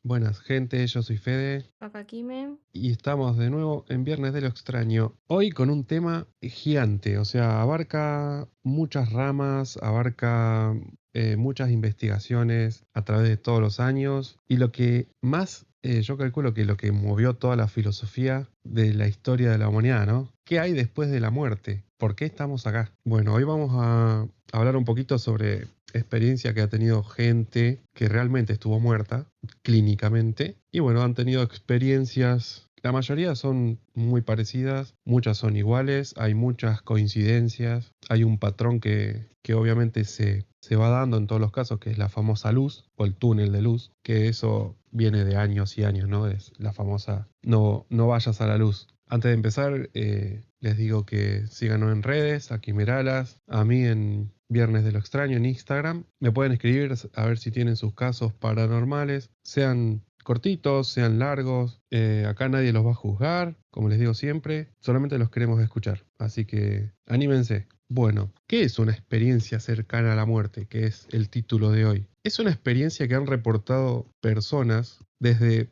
Buenas gente, yo soy Fede Acá Kime. y estamos de nuevo en Viernes de lo Extraño. Hoy con un tema gigante, o sea, abarca muchas ramas, abarca muchas investigaciones a través de todos los años y lo que más, yo calculo que lo que movió toda la filosofía de la historia de la humanidad, ¿no? ¿Qué hay después de la muerte? ¿Por qué estamos acá? Bueno, hoy vamos a hablar un poquito sobre experiencia que ha tenido gente que realmente estuvo muerta clínicamente. Y bueno, han tenido experiencias, la mayoría son muy parecidas, muchas son iguales, hay muchas coincidencias, hay un patrón que obviamente se va dando en todos los casos, que es la famosa luz o el túnel de luz, que eso viene de años y años, ¿no? Es la famosa no vayas a la luz. Antes de empezar, les digo que síganos en redes, a Quimeralas, a mí en Viernes de lo Extraño en Instagram. Me pueden escribir a ver si tienen sus casos paranormales, sean cortitos, sean largos. Acá nadie los va a juzgar, como les digo siempre, solamente los queremos escuchar. Así que anímense. Bueno, ¿qué es una experiencia cercana a la muerte? Que es el título de hoy. Es una experiencia que han reportado personas desde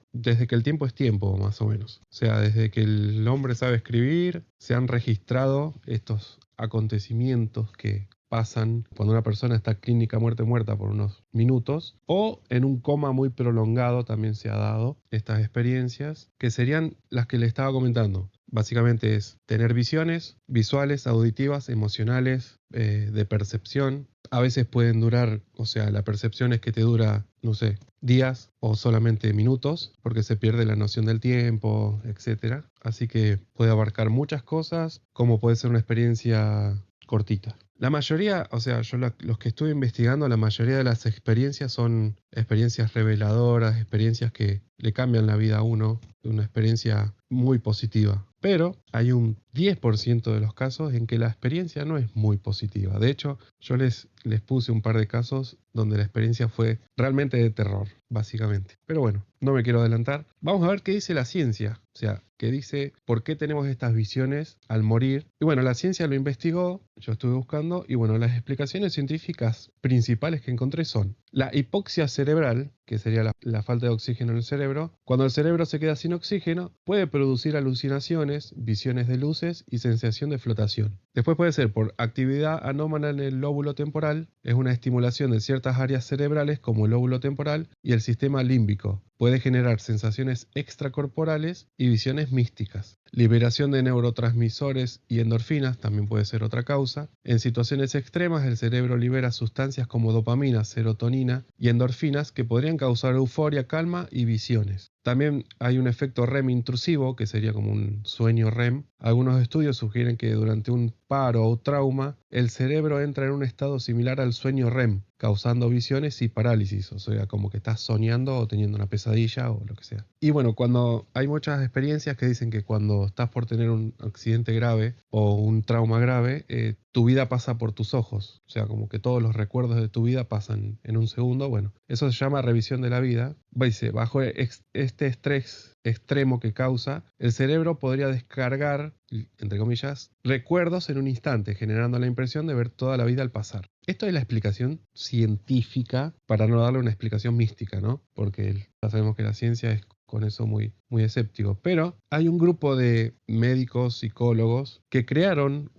que el tiempo es tiempo, más o menos. O sea, desde que el hombre sabe escribir, se han registrado estos acontecimientos que pasan cuando una persona está clínica muerta por unos minutos o en un coma muy prolongado también se ha dado estas experiencias que serían las que le estaba comentando. Básicamente es tener visiones visuales, auditivas, emocionales, de percepción. A veces pueden durar, o sea, la percepción es que te dura, no sé, días o solamente minutos, porque se pierde la noción del tiempo, etcétera. Así que puede abarcar muchas cosas, como puede ser una experiencia cortita. La mayoría, o sea, los que estuve investigando, la mayoría de las experiencias son experiencias reveladoras, experiencias que le cambian la vida a uno, una experiencia muy positiva. Pero hay un 10% de los casos en que la experiencia no es muy positiva. De hecho, yo les puse un par de casos donde la experiencia fue realmente de terror, básicamente. Pero bueno, no me quiero adelantar. Vamos a ver qué dice la ciencia. O sea, qué dice por qué tenemos estas visiones al morir. Y bueno, la ciencia lo investigó, yo estuve buscando, y bueno, las explicaciones científicas principales que encontré son la hipoxia cerebral, que sería la falta de oxígeno en el cerebro. Cuando el cerebro se queda sin oxígeno, puede producir alucinaciones, visiones de luces y sensación de flotación. Después puede ser por actividad anómala en el lóbulo temporal, es una estimulación de ciertas áreas cerebrales como el lóbulo temporal y el sistema límbico. Puede generar sensaciones extracorporales y visiones místicas. Liberación de neurotransmisores y endorfinas también puede ser otra causa. En situaciones extremas, el cerebro libera sustancias como dopamina, serotonina y endorfinas que podrían causar euforia, calma y visiones. También hay un efecto REM intrusivo, que sería como un sueño REM. Algunos estudios sugieren que durante un paro o trauma, el cerebro entra en un estado similar al sueño REM, causando visiones y parálisis, o sea, como que estás soñando o teniendo una pesadilla o lo que sea. Y bueno, cuando hay muchas experiencias que dicen que cuando estás por tener un accidente grave o un trauma grave, tu vida pasa por tus ojos, o sea, como que todos los recuerdos de tu vida pasan en un segundo. Bueno, eso se llama revisión de la vida. Dice, bajo este estrés extremo que causa, el cerebro podría descargar, entre comillas, recuerdos en un instante, generando la impresión de ver toda la vida al pasar. Esto es la explicación científica, para no darle una explicación mística, ¿no? Porque ya sabemos que la ciencia es con eso muy escéptico. Pero hay un grupo de médicos, psicólogos, que crearon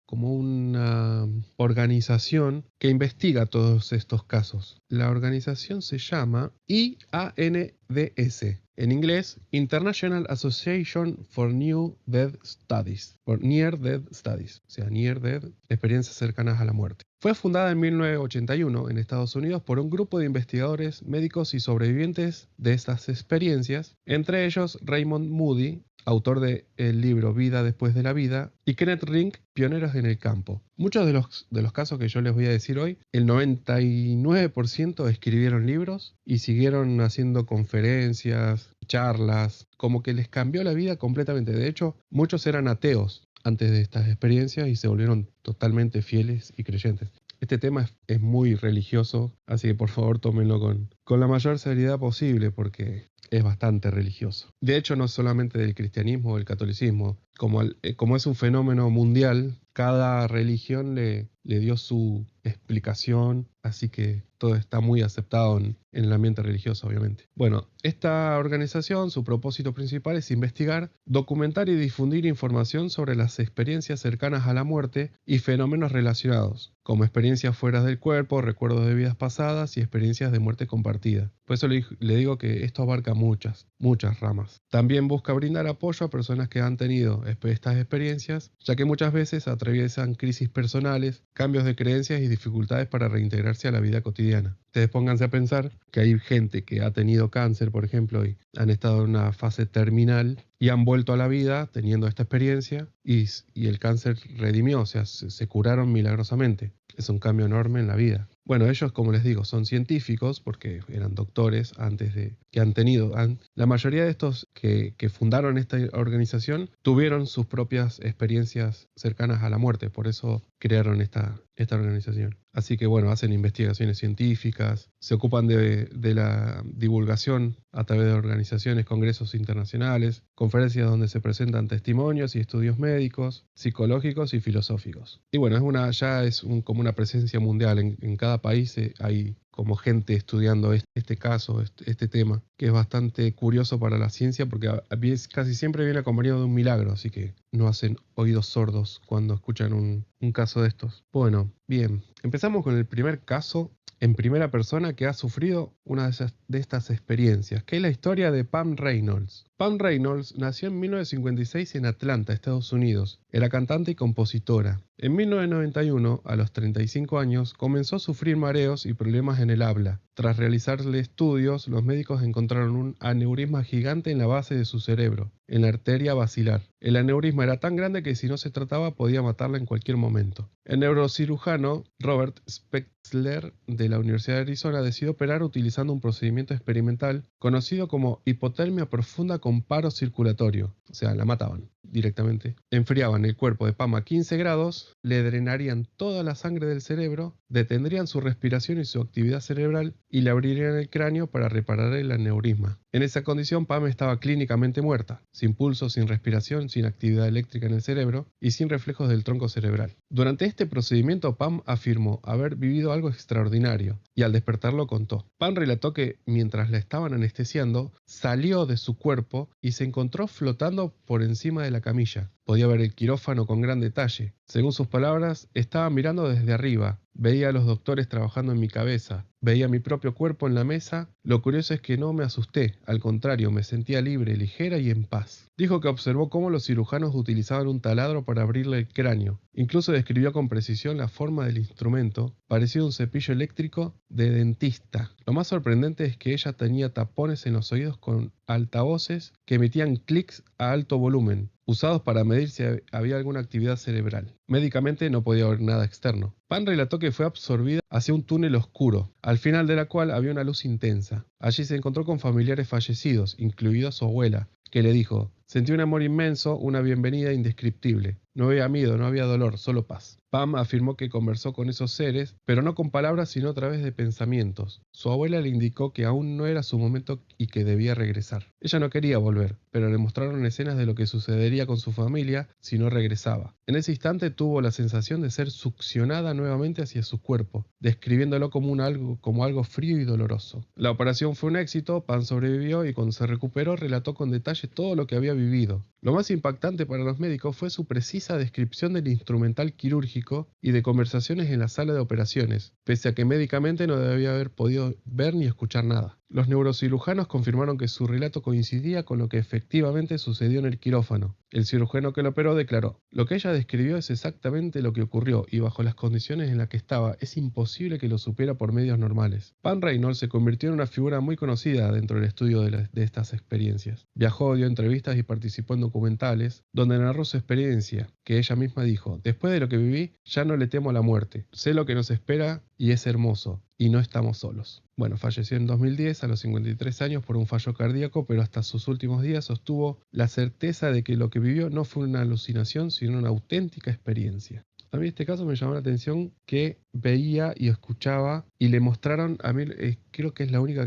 como una organización que investiga todos estos casos. La organización se llama IANDS. En inglés, International Association for New Death Studies, por Near Death Studies, o sea, Near Death, experiencias cercanas a la muerte. Fue fundada en 1981 en Estados Unidos por un grupo de investigadores, médicos y sobrevivientes de estas experiencias, entre ellos Raymond Moody, autor del libro Vida después de la vida, y Kenneth Ring, pioneros en el campo. Muchos de los casos que yo les voy a decir hoy, el 99% escribieron libros y siguieron haciendo conferencias, charlas, como que les cambió la vida completamente. De hecho, muchos eran ateos antes de estas experiencias y se volvieron totalmente fieles y creyentes. Este tema es muy religioso, así que por favor tómenlo con la mayor seriedad posible porque es bastante religioso. De hecho, no solamente del cristianismo o del catolicismo, como es un fenómeno mundial, cada religión le dio su explicación así que todo está muy aceptado en el ambiente religioso, obviamente. Bueno, esta organización, su propósito principal es investigar, documentar y difundir información sobre las experiencias cercanas a la muerte y fenómenos relacionados, como experiencias fuera del cuerpo, recuerdos de vidas pasadas y experiencias de muerte compartida. Por eso le digo que esto abarca muchas ramas. También busca brindar apoyo a personas que han tenido estas experiencias, ya que muchas veces atraviesan crisis personales, cambios de creencias y dificultades para reintegrarse a la vida cotidiana. Ustedes pónganse a pensar que hay gente que ha tenido cáncer, por ejemplo, y han estado en una fase terminal y han vuelto a la vida teniendo esta experiencia y el cáncer redimió, o sea, se curaron milagrosamente. Es un cambio enorme en la vida. Bueno, ellos, como les digo, son científicos porque eran doctores antes de que han tenido. La mayoría de estos que fundaron esta organización tuvieron sus propias experiencias cercanas a la muerte, por eso crearon esta organización. Así que bueno, hacen investigaciones científicas, se ocupan de la divulgación a través de organizaciones, congresos internacionales, conferencias donde se presentan testimonios y estudios médicos, psicológicos y filosóficos. Y bueno, como una presencia mundial. En cada país hay como gente estudiando este caso, este tema, que es bastante curioso para la ciencia porque casi siempre viene acompañado de un milagro, así que no hacen oídos sordos cuando escuchan un caso de estos. Bueno, bien, empezamos con el primer caso en primera persona que ha sufrido una de estas experiencias, que es la historia de Pam Reynolds. Pam Reynolds nació en 1956 en Atlanta, Estados Unidos. Era cantante y compositora. En 1991, a los 35 años, comenzó a sufrir mareos y problemas en el habla. Tras realizarle estudios, los médicos encontraron un aneurisma gigante en la base de su cerebro, en la arteria basilar. El aneurisma era tan grande que si no se trataba podía matarla en cualquier momento. El neurocirujano Robert Spexler de la Universidad de Arizona decidió operar utilizando un procedimiento experimental conocido como hipotermia profunda con paro circulatorio. O sea, la mataban directamente. Enfriaban el cuerpo de Pam a 15 grados, le drenarían toda la sangre del cerebro, detendrían su respiración y su actividad cerebral y le abrirían el cráneo para reparar el aneurisma. En esa condición, Pam estaba clínicamente muerta, sin pulso, sin respiración, sin actividad eléctrica en el cerebro y sin reflejos del tronco cerebral. Durante este procedimiento, Pam afirmó haber vivido algo extraordinario y al despertar lo contó. Pam relató que mientras la estaban anestesiando, salió de su cuerpo y se encontró flotando por encima de la camilla. Podía ver el quirófano con gran detalle. Según sus palabras, estaba mirando desde arriba. Veía a los doctores trabajando en mi cabeza. Veía mi propio cuerpo en la mesa. Lo curioso es que no me asusté. Al contrario, me sentía libre, ligera y en paz. Dijo que observó cómo los cirujanos utilizaban un taladro para abrirle el cráneo. Incluso describió con precisión la forma del instrumento, parecido a un cepillo eléctrico de dentista. Lo más sorprendente es que ella tenía tapones en los oídos con altavoces que emitían clics a alto volumen, usados para medir si había alguna actividad cerebral. Médicamente no podía haber nada externo. Pam relató que fue absorbida hacia un túnel oscuro, al final de la cual había una luz intensa. Allí se encontró con familiares fallecidos, incluida su abuela, que le dijo: sentí un amor inmenso, una bienvenida indescriptible. No había miedo, no había dolor, solo paz. Pam afirmó que conversó con esos seres, pero no con palabras sino a través de pensamientos. Su abuela le indicó que aún no era su momento y que debía regresar. Ella no quería volver, pero le mostraron escenas de lo que sucedería con su familia si no regresaba. En ese instante tuvo la sensación de ser succionada nuevamente hacia su cuerpo, describiéndolo como algo frío y doloroso. La operación fue un éxito, Pam sobrevivió y cuando se recuperó relató con detalle todo lo que había vivido. Lo más impactante para los médicos fue su precisa descripción del instrumental quirúrgico y de conversaciones en la sala de operaciones, pese a que médicamente no debía haber podido ver ni escuchar nada. Los neurocirujanos confirmaron que su relato coincidía con lo que efectivamente sucedió en el quirófano. El cirujano que lo operó declaró: lo que ella describió es exactamente lo que ocurrió y bajo las condiciones en las que estaba es imposible que lo supiera por medios normales. Pam Reynolds se convirtió en una figura muy conocida dentro del estudio de estas experiencias. Viajó, dio entrevistas y participó en documentales donde narró su experiencia, que ella misma dijo: después de lo que viví, ya no le temo a la muerte. Sé lo que nos espera y es hermoso. Y no estamos solos. Bueno, falleció en 2010 a los 53 años por un fallo cardíaco, pero hasta sus últimos días sostuvo la certeza de que lo que vivió no fue una alucinación, sino una auténtica experiencia. A mí este caso me llamó la atención que veía y escuchaba y le mostraron, a mí creo que es la única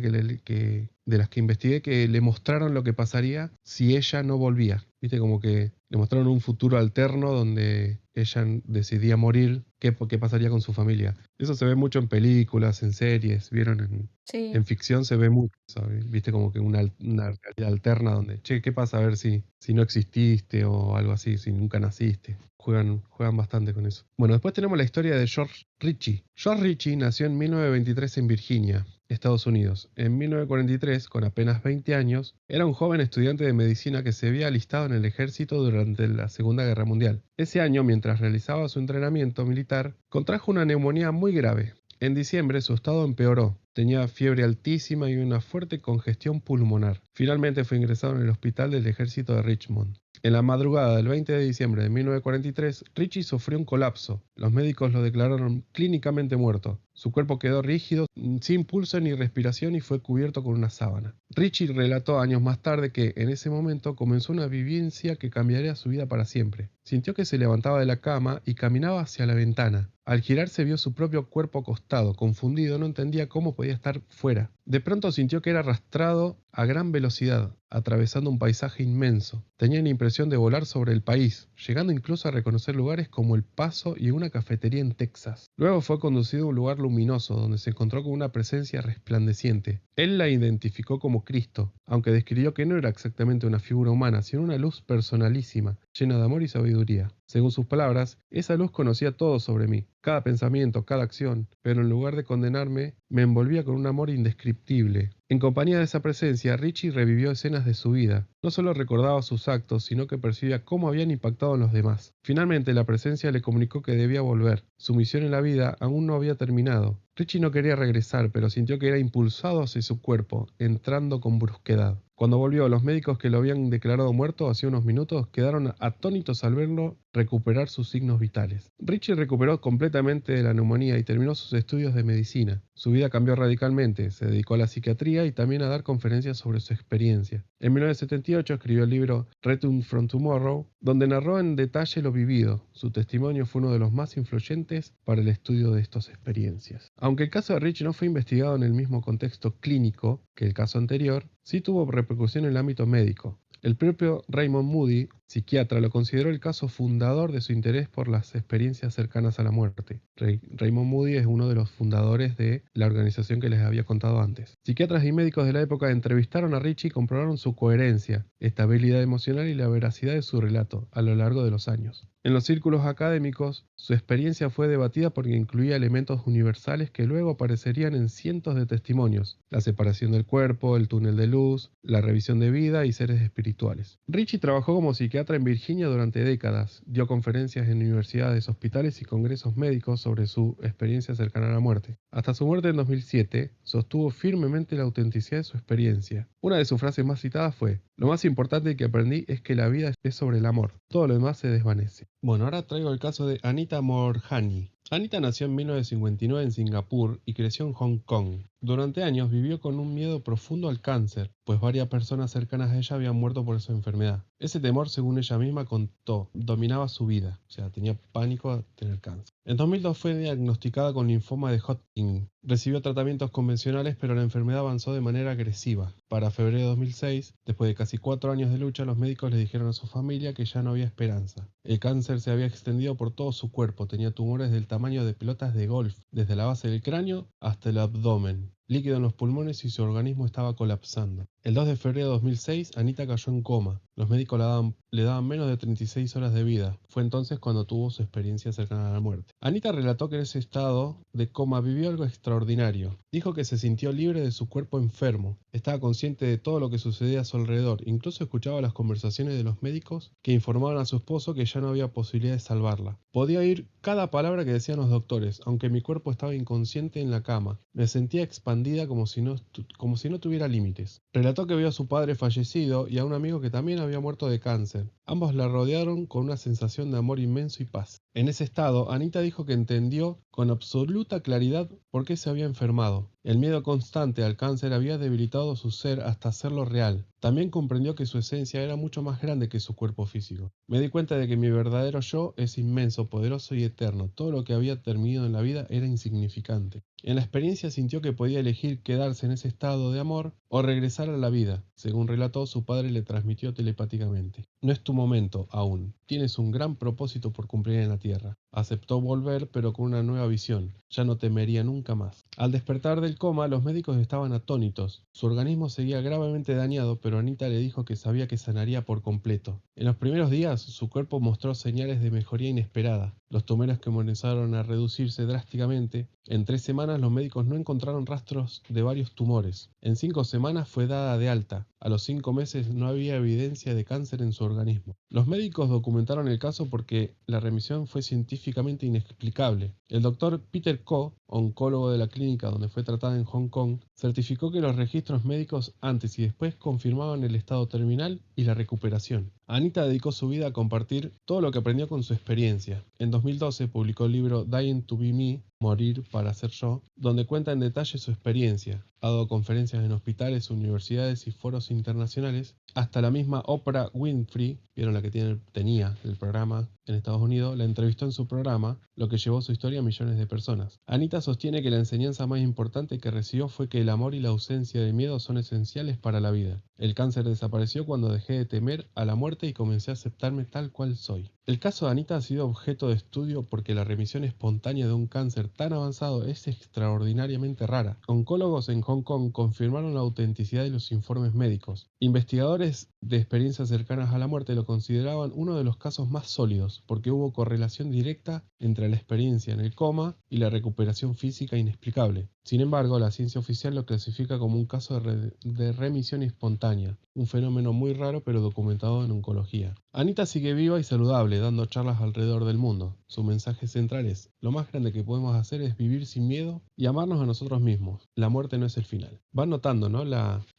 de las que investigué que le mostraron lo que pasaría si ella no volvía. Viste, como que le mostraron un futuro alterno donde ella decidía morir, qué pasaría con su familia. Eso se ve mucho en películas, en series, ¿vieron? En Sí. ficción se ve mucho, ¿sabes? Viste, como que una realidad alterna donde, che, ¿qué pasa? A ver si no exististe o algo así, si nunca naciste. Juegan bastante con eso. Bueno, después tenemos la historia de George Ritchie. George Ritchie nació en 1923 en Virginia, Estados Unidos. En 1943, con apenas 20 años, era un joven estudiante de medicina que se había alistado en el ejército durante la Segunda Guerra Mundial. Ese año, mientras realizaba su entrenamiento militar, contrajo una neumonía muy grave. En diciembre su estado empeoró. Tenía fiebre altísima y una fuerte congestión pulmonar. Finalmente fue ingresado en el hospital del ejército de Richmond. En la madrugada del 20 de diciembre de 1943, Ritchie sufrió un colapso. Los médicos lo declararon clínicamente muerto. Su cuerpo quedó rígido, sin pulso ni respiración y fue cubierto con una sábana. Ritchie relató años más tarde que, en ese momento, comenzó una vivencia que cambiaría su vida para siempre. Sintió que se levantaba de la cama y caminaba hacia la ventana. Al girarse vio su propio cuerpo acostado. Confundido, no entendía cómo podía estar fuera. De pronto sintió que era arrastrado a gran velocidad, atravesando un paisaje inmenso. Tenía la impresión de volar sobre el país, llegando incluso a reconocer lugares como El Paso y una cafetería en Texas. Luego fue conducido a un lugar luminoso, donde se encontró con una presencia resplandeciente. Él la identificó como Cristo, aunque describió que no era exactamente una figura humana, sino una luz personalísima, llena de amor y sabiduría. Según sus palabras, esa luz conocía todo sobre mí, cada pensamiento, cada acción, pero en lugar de condenarme, me envolvía con un amor indescriptible. En compañía de esa presencia, Ritchie revivió escenas de su vida. No solo recordaba sus actos, sino que percibía cómo habían impactado en los demás. Finalmente, la presencia le comunicó que debía volver. Su misión en la vida aún no había terminado. Ritchie no quería regresar, pero sintió que era impulsado hacia su cuerpo, entrando con brusquedad. Cuando volvió, los médicos que lo habían declarado muerto hace unos minutos quedaron atónitos al verlo recuperar sus signos vitales. Ritchie recuperó completamente de la neumonía y terminó sus estudios de medicina. Su vida cambió radicalmente, se dedicó a la psiquiatría y también a dar conferencias sobre su experiencia. En 1978 escribió el libro Return from Tomorrow, donde narró en detalle lo vivido. Su testimonio fue uno de los más influyentes para el estudio de estas experiencias. Aunque el caso de Ritchie no fue investigado en el mismo contexto clínico que el caso anterior, sí tuvo repercusión en el ámbito médico. El propio Raymond Moody, psiquiatra, lo consideró el caso fundador de su interés por las experiencias cercanas a la muerte. Raymond Moody es uno de los fundadores de la organización que les había contado antes. Psiquiatras y médicos de la época entrevistaron a Ritchie y comprobaron su coherencia, estabilidad emocional y la veracidad de su relato a lo largo de los años. En los círculos académicos, su experiencia fue debatida porque incluía elementos universales que luego aparecerían en cientos de testimonios: la separación del cuerpo, el túnel de luz, la revisión de vida y seres espirituales. Ritchie trabajó como psiquiatra en Virginia durante décadas, dio conferencias en universidades, hospitales y congresos médicos sobre su experiencia cercana a la muerte. Hasta su muerte en 2007, sostuvo firmemente la autenticidad de su experiencia. Una de sus frases más citadas fue: "Lo más importante que aprendí es que la vida es sobre el amor, todo lo demás se desvanece". Bueno, ahora traigo el caso de Anita Moorjani. Anita nació en 1959 en Singapur y creció en Hong Kong. Durante años vivió con un miedo profundo al cáncer, pues varias personas cercanas a ella habían muerto por esa enfermedad. Ese temor, según ella misma contó, dominaba su vida, o sea, tenía pánico a tener cáncer. En 2002 fue diagnosticada con linfoma de Hodgkin. Recibió tratamientos convencionales, pero la enfermedad avanzó de manera agresiva. Para febrero de 2006, después de casi 4 años de lucha, los médicos le dijeron a su familia que ya no había esperanza. El cáncer se había extendido por todo su cuerpo, tenía tumores del tamaño de pelotas de golf, desde la base del cráneo hasta el abdomen, líquido en los pulmones y su organismo estaba colapsando. El 2 de febrero de 2006, Anita cayó en coma. Los médicos le daban menos de 36 horas de vida. Fue entonces cuando tuvo su experiencia cercana a la muerte. Anita relató que en ese estado de coma vivió algo extraordinario. Dijo que se sintió libre de su cuerpo enfermo. Estaba consciente de todo lo que sucedía a su alrededor. Incluso escuchaba las conversaciones de los médicos que informaban a su esposo que ya no había posibilidad de salvarla. Podía oír cada palabra que decían los doctores, aunque mi cuerpo estaba inconsciente en la cama. Me sentía expandida como si no tuviera límites. Relató que vio a su padre fallecido y a un amigo que también había muerto de cáncer. Ambos la rodearon con una sensación de amor inmenso y paz. En ese estado, Anita dijo que entendió con absoluta claridad por qué se había enfermado. El miedo constante al cáncer había debilitado su ser hasta hacerlo real. También comprendió que su esencia era mucho más grande que su cuerpo físico. Me di cuenta de que mi verdadero yo es inmenso, poderoso y eterno. Todo lo que había terminado en la vida era insignificante. En la experiencia sintió que podía elegir quedarse en ese estado de amor o regresar a la vida. Según relató, su padre le transmitió telepáticamente. No es tu momento aún. Tienes un gran propósito por cumplir en la Tierra. Aceptó volver, pero con una nueva visión. Ya no temería nunca más. Al despertar del coma, los médicos estaban atónitos. Su organismo seguía gravemente dañado, pero Anita le dijo que sabía que sanaría por completo. En los primeros días, su cuerpo mostró señales de mejoría inesperada. Los tumores comenzaron a reducirse drásticamente. En 3 semanas los médicos no encontraron rastros de varios tumores. En 5 semanas fue dada de alta. A los 5 meses no había evidencia de cáncer en su organismo. Los médicos documentaron el caso porque la remisión fue científicamente inexplicable. El doctor Peter Ko, oncólogo de la clínica donde fue tratada en Hong Kong, certificó que los registros médicos antes y después confirmaban el estado terminal y la recuperación. Anita dedicó su vida a compartir todo lo que aprendió con su experiencia. En 2012 publicó el libro Dying to be Me, Morir para ser yo, donde cuenta en detalle su experiencia. Ha dado conferencias en hospitales, universidades y foros internacionales. Hasta la misma Oprah Winfrey, vieron la que tenía el programa en Estados Unidos, la entrevistó en su programa, lo que llevó su historia a millones de personas. Anita sostiene que la enseñanza más importante que recibió fue que el amor y la ausencia de miedo son esenciales para la vida. El cáncer desapareció cuando dejé de temer a la muerte y comencé a aceptarme tal cual soy. El caso de Anita ha sido objeto de estudio porque la remisión espontánea de un cáncer tan avanzado es extraordinariamente rara. Oncólogos en Hong Kong confirmaron la autenticidad de los informes médicos. Investigadores de experiencias cercanas a la muerte lo consideraban uno de los casos más sólidos porque hubo correlación directa entre la experiencia en el coma y la recuperación física inexplicable. Sin embargo, la ciencia oficial lo clasifica como un caso de remisión espontánea, un fenómeno muy raro pero documentado en oncología. Anita sigue viva y saludable, dando charlas alrededor del mundo. Su mensaje central es: lo más grande que podemos hacer es vivir sin miedo y amarnos a nosotros mismos. La muerte no es el final. Van notando, ¿no?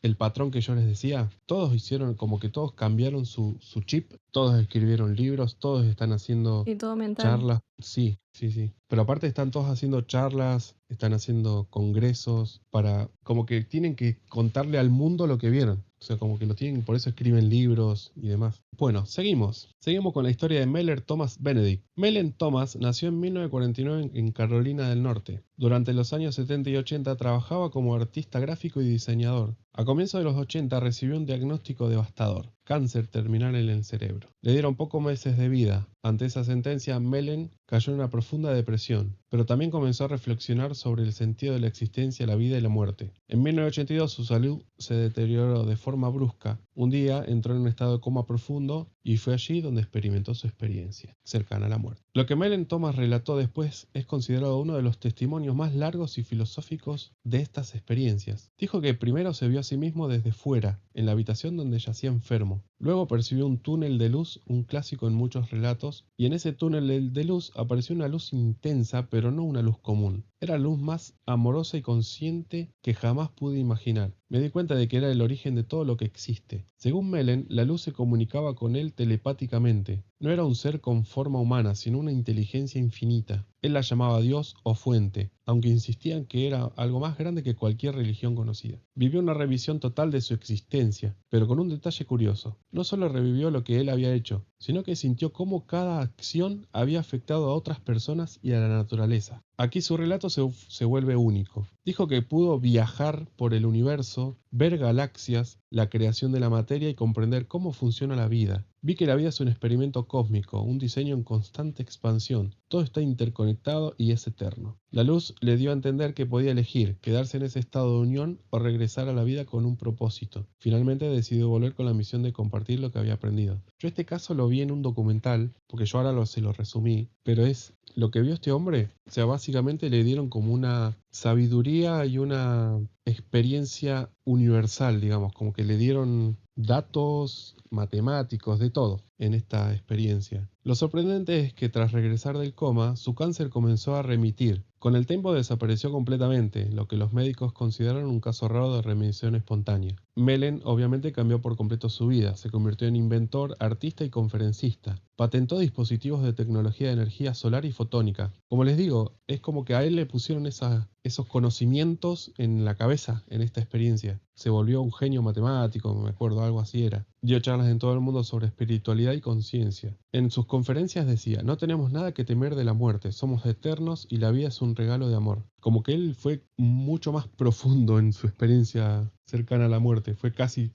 El patrón que yo les decía. Todos hicieron, como que todos cambiaron su chip, todos escribieron libros, todos están haciendo Y todo mental. charlas. Sí, sí, sí. Pero aparte están todos haciendo charlas, están haciendo congresos para, como que tienen que contarle al mundo lo que vieron. O sea, como que lo tienen, por eso escriben libros y demás. Bueno, seguimos. Seguimos con la historia de Mellor Thomas Benedict. Mellor Thomas nació en 1949 en Carolina del Norte. Durante los años 70 y 80 trabajaba como artista gráfico y diseñador. A comienzos de los 80 recibió un diagnóstico devastador: cáncer terminal en el cerebro. Le dieron pocos meses de vida. Ante esa sentencia, Mellon cayó en una profunda depresión, pero también comenzó a reflexionar sobre el sentido de la existencia, la vida y la muerte. En 1982 su salud se deterioró de forma brusca. Un día entró en un estado de coma profundo y fue allí donde experimentó su experiencia, cercana a la muerte. Lo que Mellon Thomas relató después es considerado uno de los testimonios más largos y filosóficos de estas experiencias. Dijo que primero se vio a sí mismo desde fuera, en la habitación donde yacía enfermo. Luego percibió un túnel de luz, un clásico en muchos relatos, y en ese túnel de luz apareció una luz intensa, pero no una luz común. Era la luz más amorosa y consciente que jamás pude imaginar. Me di cuenta de que era el origen de todo lo que existe. Según Mellon, la luz se comunicaba con él telepáticamente. No era un ser con forma humana, sino una inteligencia infinita. Él la llamaba Dios o fuente, aunque insistían que era algo más grande que cualquier religión conocida. Vivió una revisión total de su existencia, pero con un detalle curioso. No solo revivió lo que él había hecho, sino que sintió cómo cada acción había afectado a otras personas y a la naturaleza. Aquí su relato se vuelve único. Dijo que pudo viajar por el universo, ver galaxias, la creación de la materia y comprender cómo funciona la vida. Vi que la vida es un experimento cósmico, un diseño en constante expansión. Todo está interconectado y es eterno. La luz le dio a entender que podía elegir quedarse en ese estado de unión o regresar a la vida con un propósito. Finalmente decidió volver con la misión de compartir lo que había aprendido. Yo este caso lo vi en un documental, porque yo ahora se lo resumí, pero es lo que vio este hombre. O sea, básicamente le dieron como una sabiduría y una experiencia universal, digamos, como que le dieron datos matemáticos, de todo en esta experiencia. Lo sorprendente es que tras regresar del coma, su cáncer comenzó a remitir. Con el tiempo desapareció completamente, lo que los médicos consideraron un caso raro de remisión espontánea. Mellen obviamente cambió por completo su vida, se convirtió en inventor, artista y conferencista. Patentó dispositivos de tecnología de energía solar y fotónica. Como les digo, es como que a él le pusieron esos conocimientos en la cabeza en esta experiencia. Se volvió un genio matemático, me acuerdo, algo así era. Dio charlas en todo el mundo sobre espiritualidad y conciencia. En sus conferencias decía, no tenemos nada que temer de la muerte, somos eternos y la vida es un regalo de amor. Como que él fue mucho más profundo en su experiencia cercana a la muerte, fue casi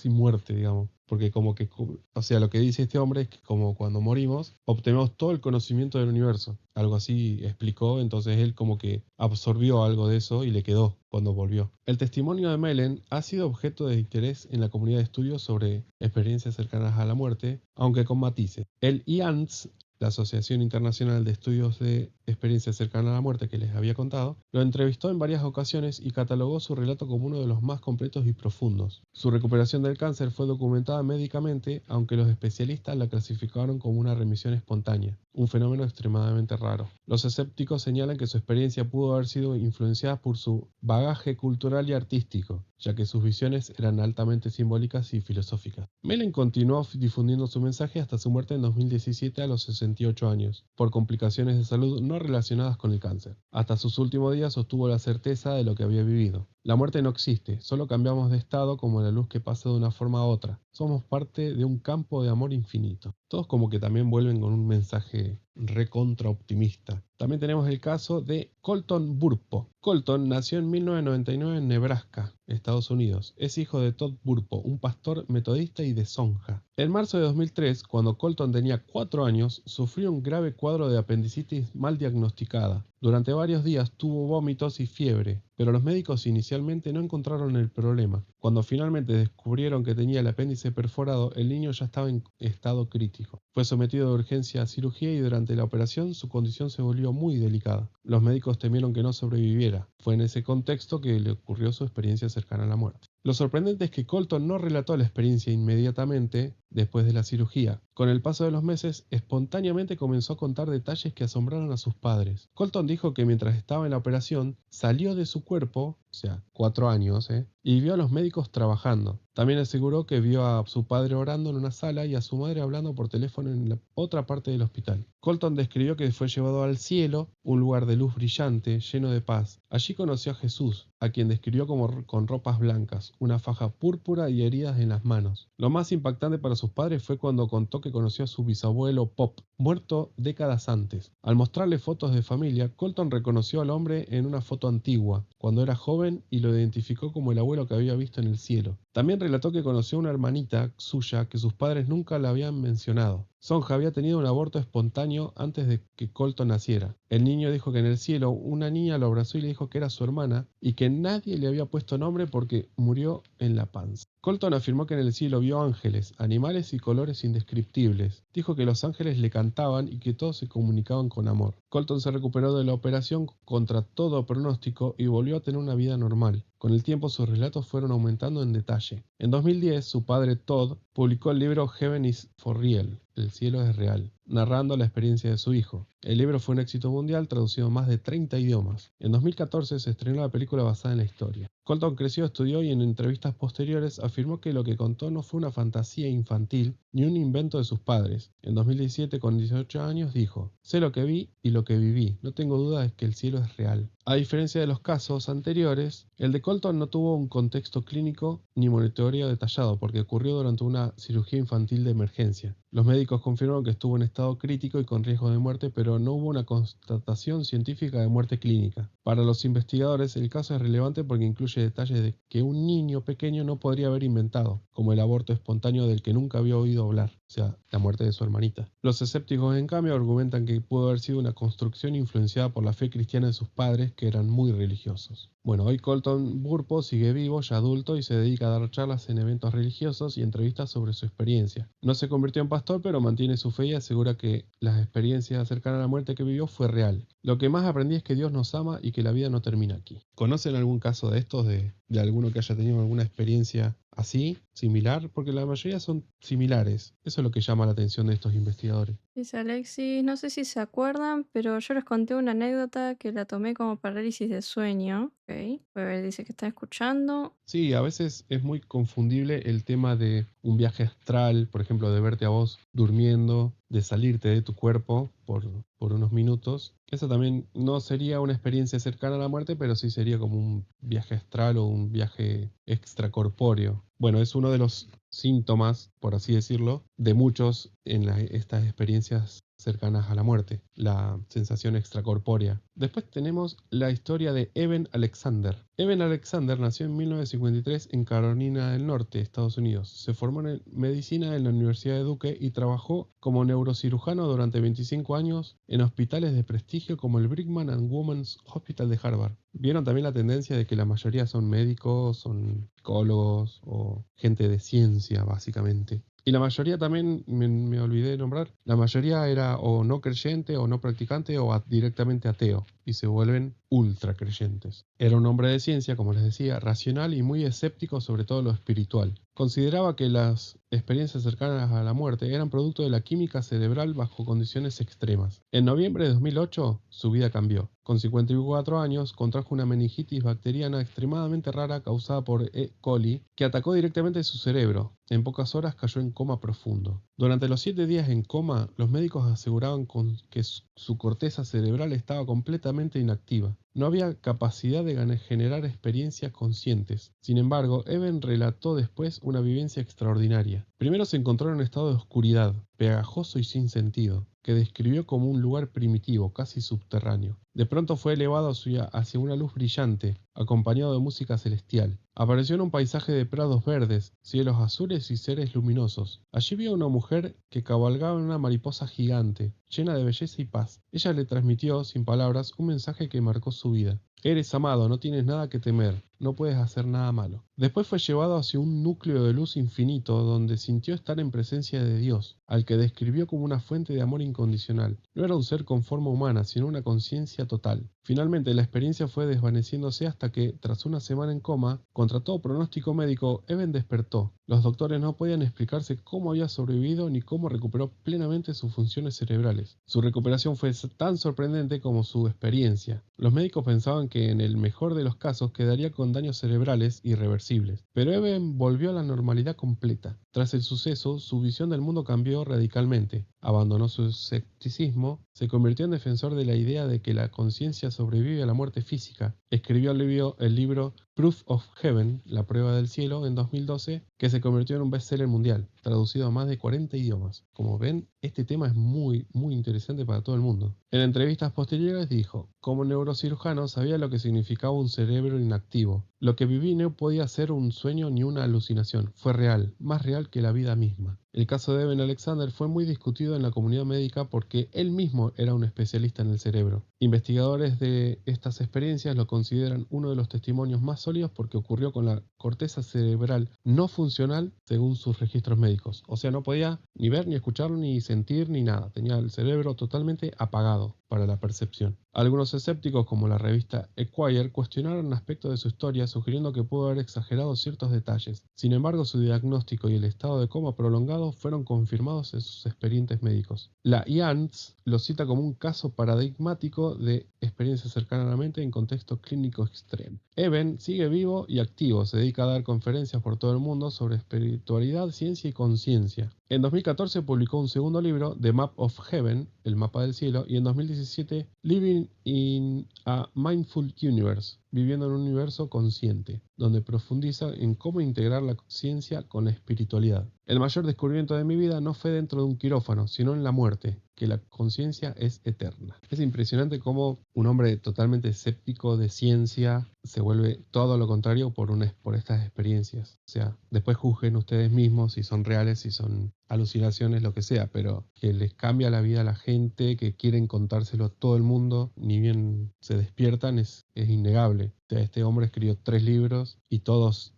muerte, digamos. Porque como que, o sea, lo que dice este hombre es que como cuando morimos, obtenemos todo el conocimiento del universo. Algo así explicó, entonces él como que absorbió algo de eso y le quedó cuando volvió. El testimonio de Mellen ha sido objeto de interés en la comunidad de estudios sobre experiencias cercanas a la muerte, aunque con matices. El IANS, la Asociación Internacional de Estudios de Experiencias Cercanas a la Muerte que les había contado, lo entrevistó en varias ocasiones y catalogó su relato como uno de los más completos y profundos. Su recuperación del cáncer fue documentada médicamente, aunque los especialistas la clasificaron como una remisión espontánea, un fenómeno extremadamente raro. Los escépticos señalan que su experiencia pudo haber sido influenciada por su bagaje cultural y artístico, ya que sus visiones eran altamente simbólicas y filosóficas. Mellen continuó difundiendo su mensaje hasta su muerte en 2017 a los 68 años, por complicaciones de salud no relacionadas con el cáncer. Hasta sus últimos días sostuvo la certeza de lo que había vivido. La muerte no existe, solo cambiamos de estado como la luz que pasa de una forma a otra. Somos parte de un campo de amor infinito. Todos como que también vuelven con un mensaje recontra optimista. También tenemos el caso de Colton Burpo. Colton nació en 1999 en Nebraska, Estados Unidos. Es hijo de Todd Burpo, un pastor metodista y de Sonja. En marzo de 2003, cuando Colton tenía 4 años, sufrió un grave cuadro de apendicitis mal diagnosticada. Durante varios días tuvo vómitos y fiebre, pero los médicos inicialmente no encontraron el problema. Cuando finalmente descubrieron que tenía el apéndice perforado, el niño ya estaba en estado crítico. Fue sometido de urgencia a cirugía y durante la operación su condición se volvió muy delicada. Los médicos temieron que no sobreviviera. Fue en ese contexto que le ocurrió su experiencia cercana a la muerte. Lo sorprendente es que Colton no relató la experiencia inmediatamente después de la cirugía. Con el paso de los meses, espontáneamente comenzó a contar detalles que asombraron a sus padres. Colton dijo que mientras estaba en la operación, salió de su cuerpo, o sea, 4 años, y vio a los médicos trabajando. También aseguró que vio a su padre orando en una sala y a su madre hablando por teléfono en la otra parte del hospital. Colton describió que fue llevado al cielo, un lugar de luz brillante, lleno de paz. Allí conoció a Jesús, a quien describió como con ropas blancas, una faja púrpura y heridas en las manos. Lo más impactante para sus padres fue cuando contó que conoció a su bisabuelo Pop, muerto décadas antes. Al mostrarle fotos de familia, Colton reconoció al hombre en una foto antigua, cuando era joven, y lo identificó como el abuelo que había visto en el cielo. También relató que conoció a una hermanita suya que sus padres nunca la habían mencionado. Sonja había tenido un aborto espontáneo antes de que Colton naciera. El niño dijo que en el cielo una niña lo abrazó y le dijo que era su hermana y que nadie le había puesto nombre porque murió en la panza. Colton afirmó que en el cielo vio ángeles, animales y colores indescriptibles. Dijo que los ángeles le cantaban y que todos se comunicaban con amor. Colton se recuperó de la operación contra todo pronóstico y volvió a tener una vida normal. Con el tiempo sus relatos fueron aumentando en detalle. En 2010, su padre Todd publicó el libro Heaven is for Real, El cielo es real, narrando la experiencia de su hijo. El libro fue un éxito mundial, traducido a más de 30 idiomas. En 2014 se estrenó la película basada en la historia. Colton creció, estudió y en entrevistas posteriores afirmó que lo que contó no fue una fantasía infantil ni un invento de sus padres. En 2017, con 18 años, dijo: sé lo que vi y lo que viví, no tengo duda de que el cielo es real. A diferencia de los casos anteriores, el de Colton no tuvo un contexto clínico ni monitoreo detallado porque ocurrió durante una cirugía infantil de emergencia. Los médicos confirmaron que estuvo en estado crítico y con riesgo de muerte, pero no hubo una constatación científica de muerte clínica. Para los investigadores, el caso es relevante porque incluye detalles de que un niño pequeño no podría haber inventado, como el aborto espontáneo del que nunca había oído hablar, o sea, la muerte de su hermanita. Los escépticos, en cambio, argumentan que pudo haber sido una construcción influenciada por la fe cristiana de sus padres, que eran muy religiosos. Bueno, hoy Colton Burpo sigue vivo, ya adulto, y se dedica a dar charlas en eventos religiosos y entrevistas sobre su experiencia. No se convirtió en pastor, pero mantiene su fe y asegura que las experiencias cercanas a la muerte que vivió fue real. Lo que más aprendí es que Dios nos ama y que la vida no termina aquí. ¿Conocen algún caso de estos, de alguno que haya tenido alguna experiencia así, similar? Porque la mayoría son similares. Eso es lo que llama la atención de estos investigadores. Dice Alexis, no sé si se acuerdan, pero yo les conté una anécdota que la tomé como parálisis de sueño. Ok, pues dice que está escuchando. Sí, a veces es muy confundible el tema de un viaje astral, por ejemplo, de verte a vos durmiendo, de salirte de tu cuerpo por unos minutos. Eso también no sería una experiencia cercana a la muerte, pero sí sería como un viaje astral o un viaje extracorpóreo. Bueno, es uno de los síntomas, por así decirlo, de muchos en estas experiencias cercanas a la muerte, la sensación extracorpórea. Después tenemos la historia de Eben Alexander. Eben Alexander nació en 1953 en Carolina del Norte, Estados Unidos. Se formó en medicina en la Universidad de Duke y trabajó como neurocirujano durante 25 años en hospitales de prestigio como el Brigham and Women's Hospital de Harvard. Vieron también la tendencia de que la mayoría son médicos, son psicólogos o gente de ciencia, básicamente. Y la mayoría también, me olvidé de nombrar, la mayoría era o no creyente o no practicante o directamente ateo y se vuelven ultra creyentes. Era un hombre de ciencia, como les decía, racional y muy escéptico sobre todo lo espiritual. Consideraba que las experiencias cercanas a la muerte eran producto de la química cerebral bajo condiciones extremas. En noviembre de 2008, su vida cambió. Con 54 años, contrajo una meningitis bacteriana extremadamente rara causada por E. coli que atacó directamente su cerebro. En pocas horas cayó en coma profundo. Durante los 7 días en coma, los médicos aseguraban que su corteza cerebral estaba completamente inactiva. No había capacidad de generar experiencias conscientes. Sin embargo, Eben relató después una vivencia extraordinaria. Primero se encontró en un estado de oscuridad, pegajoso y sin sentido, que describió como un lugar primitivo, casi subterráneo. De pronto fue elevado hacia una luz brillante, acompañado de música celestial. Apareció en un paisaje de prados verdes, cielos azules y seres luminosos. Allí vio a una mujer que cabalgaba en una mariposa gigante, llena de belleza y paz. Ella le transmitió, sin palabras, un mensaje que marcó su vida. Eres amado, no tienes nada que temer, no puedes hacer nada malo. Después fue llevado hacia un núcleo de luz infinito donde sintió estar en presencia de Dios, al que describió como una fuente de amor incondicional. No era un ser con forma humana, sino una conciencia total. Finalmente, la experiencia fue desvaneciéndose hasta que, tras una semana en coma, contra todo pronóstico médico, Eben despertó. Los doctores no podían explicarse cómo había sobrevivido ni cómo recuperó plenamente sus funciones cerebrales. Su recuperación fue tan sorprendente como su experiencia. Los médicos pensaban que en el mejor de los casos quedaría con daños cerebrales irreversibles, pero Eben volvió a la normalidad completa. Tras el suceso, su visión del mundo cambió radicalmente. Abandonó su escepticismo, se convirtió en defensor de la idea de que la conciencia sobrevive a la muerte física. Escribió el libro Proof of Heaven, La prueba del cielo, en 2012, que se convirtió en un bestseller mundial, traducido a más de 40 idiomas. Como ven, este tema es muy, muy interesante para todo el mundo. En entrevistas posteriores dijo, como neurocirujano sabía lo que significaba un cerebro inactivo. Lo que viví no podía ser un sueño ni una alucinación, fue real, más real que la vida misma. El caso de Eben Alexander fue muy discutido en la comunidad médica porque él mismo era un especialista en el cerebro. Investigadores de estas experiencias lo consideran uno de los testimonios más sólidos porque ocurrió con la corteza cerebral no funcional según sus registros médicos. O sea, no podía ni ver, ni escuchar, ni sentir, ni nada. Tenía el cerebro totalmente apagado para la percepción. Algunos escépticos, como la revista Esquire, cuestionaron aspectos de su historia, sugiriendo que pudo haber exagerado ciertos detalles. Sin embargo, su diagnóstico y el estado de coma prolongado fueron confirmados en sus expedientes médicos. La IANS lo cita como un caso paradigmático de experiencia cercana a la mente en contexto clínico extremo. Eben sigue vivo y activo, se dedica a dar conferencias por todo el mundo sobre espiritualidad, ciencia y conciencia. En 2014 publicó un segundo libro, The Map of Heaven, El mapa del cielo, y en 2017 Living in a Mindful Universe, viviendo en un universo consciente, donde profundiza en cómo integrar la conciencia con la espiritualidad. El mayor descubrimiento de mi vida no fue dentro de un quirófano, sino en la muerte, que la conciencia es eterna. Es impresionante cómo un hombre totalmente escéptico de ciencia se vuelve todo lo contrario por estas experiencias. O sea, después juzguen ustedes mismos si son reales, si son alucinaciones, lo que sea, pero que les cambia la vida a la gente, que quieren contárselo a todo el mundo, ni bien se despiertan, es innegable. O sea, este hombre escribió 3 libros y todos